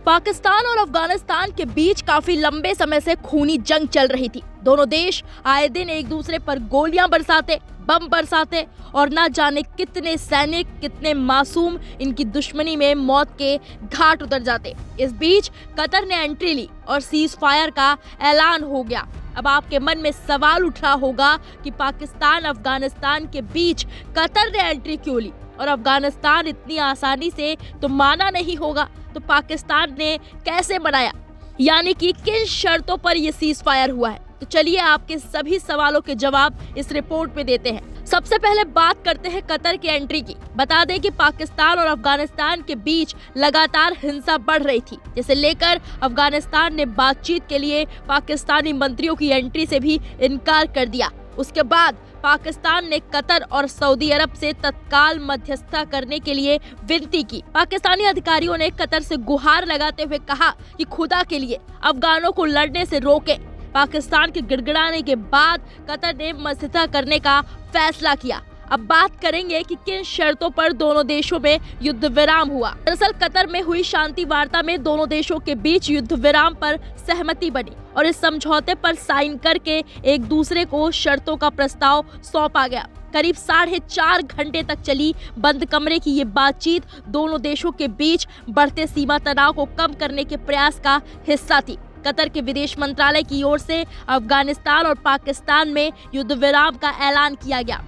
पाकिस्तान और अफगानिस्तान के बीच काफी लंबे समय से खूनी जंग चल रही थी। दोनों देश आए दिन एक दूसरे पर गोलियां बरसाते, बम बरसाते और ना जाने कितने सैनिक, कितने मासूम इनकी दुश्मनी में मौत के घाट उतर जाते। इस बीच कतर ने एंट्री ली और सीज फायर का ऐलान हो गया। अब आपके मन में सवाल उठ रहा होगा कि पाकिस्तान अफगानिस्तान के बीच कतर ने एंट्री क्यों ली और अफगानिस्तान इतनी आसानी से तो माना नहीं होगा, तो पाकिस्तान ने कैसे बनाया, यानी कि किन शर्तों पर यह सीज फायर हुआ है। तो चलिए आपके सभी सवालों के जवाब इस रिपोर्ट में देते हैं। सबसे पहले बात करते हैं कतर की एंट्री की। बता दें कि पाकिस्तान और अफगानिस्तान के बीच लगातार हिंसा बढ़ रही थी, जिसे लेकर अफगानिस्तान ने बातचीत के लिए पाकिस्तानी मंत्रियों की एंट्री से भी इनकार कर दिया। उसके बाद पाकिस्तान ने कतर और सऊदी अरब से तत्काल मध्यस्थता करने के लिए विनती की। पाकिस्तानी अधिकारियों ने कतर से गुहार लगाते हुए कहा कि खुदा के लिए अफगानों को लड़ने से रोके। पाकिस्तान के गिड़गिड़ाने के बाद कतर ने मध्यस्थता करने का फैसला किया। अब बात करेंगे कि किन शर्तों पर दोनों देशों में युद्ध विराम हुआ। दरअसल कतर में हुई शांति वार्ता में दोनों देशों के बीच युद्ध विराम पर सहमति बनी और इस समझौते पर साइन करके एक दूसरे को शर्तों का प्रस्ताव सौंपा गया। करीब 4.5 घंटे तक चली बंद कमरे की ये बातचीत दोनों देशों के बीच बढ़ते सीमा तनाव को कम करने के प्रयास का हिस्सा थी। कतर के विदेश मंत्रालय की ओर से अफगानिस्तान और पाकिस्तान में युद्ध विराम का ऐलान किया गया।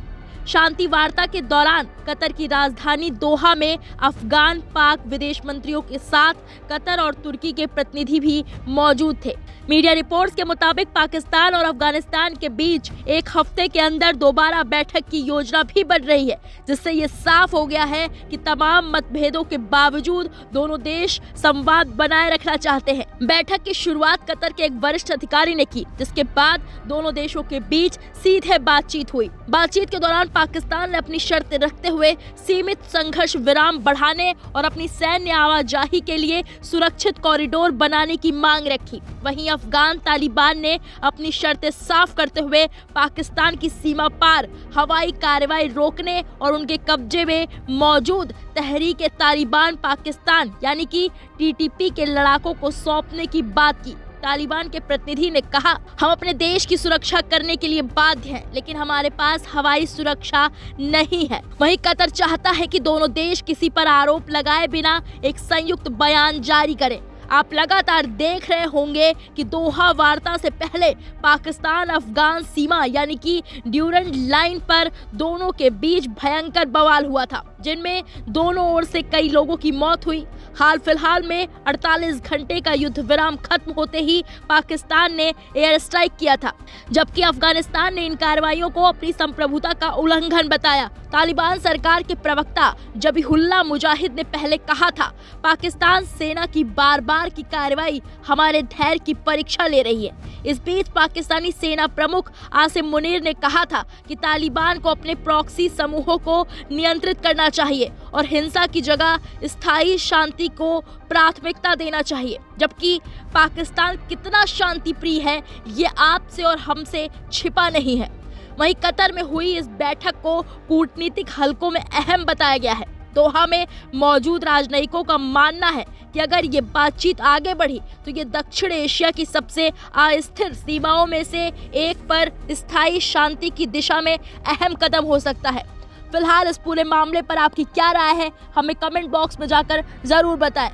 शांति वार्ता के दौरान कतर की राजधानी दोहा में अफगान पाक विदेश मंत्रियों के साथ कतर और तुर्की के प्रतिनिधि भी मौजूद थे। मीडिया रिपोर्ट्स के मुताबिक पाकिस्तान और अफगानिस्तान के बीच एक हफ्ते के अंदर दोबारा बैठक की योजना भी बन रही है, जिससे ये साफ हो गया है कि तमाम मतभेदों के बावजूद दोनों देश संवाद बनाए रखना चाहते हैं। बैठक की शुरुआत कतर के एक वरिष्ठ अधिकारी ने की, जिसके बाद दोनों देशों के बीच सीधे बातचीत हुई। बातचीत के दौरान पाकिस्तान ने अपनी शर्तें रखते हुए सीमित संघर्ष विराम बढ़ाने और अपनी सैन्य आवाजाही के लिए सुरक्षित कॉरिडोर बनाने की मांग रखी। वहीं अफगान तालिबान ने अपनी शर्तें साफ करते हुए पाकिस्तान की सीमा पार हवाई कार्रवाई रोकने और उनके कब्जे में मौजूद तहरीक तालिबान पाकिस्तान यानी कि TTP के लड़ाकों को सौंपने की बात की। तालिबान के प्रतिनिधि ने कहा, हम अपने देश की सुरक्षा करने के लिए बाध्य हैं, लेकिन हमारे पास हवाई सुरक्षा नहीं है। वहीं कतर चाहता है कि दोनों देश किसी पर आरोप लगाए बिना एक संयुक्त बयान जारी करें। आप लगातार देख रहे होंगे कि दोहा वार्ता से पहले पाकिस्तान अफगान सीमा यानी कि ड्यूरेंट लाइन पर दोनों के बीच भयंकर बवाल हुआ था, जिनमें दोनों ओर से कई लोगों की मौत हुई। हाल फिलहाल में 48 घंटे का युद्ध विराम खत्म होते ही पाकिस्तान ने एयर स्ट्राइक किया था, जबकि अफगानिस्तान ने इन कार्रवाइयों को अपनी संप्रभुता का उल्लंघन बताया। तालिबान सरकार के प्रवक्ता जबीहुल्लाह मुजाहिद ने पहले कहा था, पाकिस्तान सेना की बार बार की कार्रवाई हमारे धैर्य की परीक्षा ले रही है। इस बीच पाकिस्तानी सेना प्रमुख आसिम मुनीर ने कहा था कि तालिबान को अपने प्रॉक्सी समूहों को नियंत्रित करना चाहिए और हिंसा की जगह स्थायी शांति को प्राथमिकता देना चाहिए। जबकि पाकिस्तान कितना शांति प्रिय है, ये आपसे और हमसे छिपा नहीं है। वहीं कतर में हुई इस बैठक को कूटनीतिक हलकों में अहम बताया गया है। दोहा में मौजूद राजनयिकों का मानना है कि अगर ये बातचीत आगे बढ़ी तो ये दक्षिण एशिया की सबसे अस्थिर सीमाओं में से एक पर स्थायी शांति की दिशा में अहम कदम हो सकता है। फिलहाल इस पूरे मामले पर आपकी क्या राय है, हमें कमेंट बॉक्स में जाकर जरूर बताएं।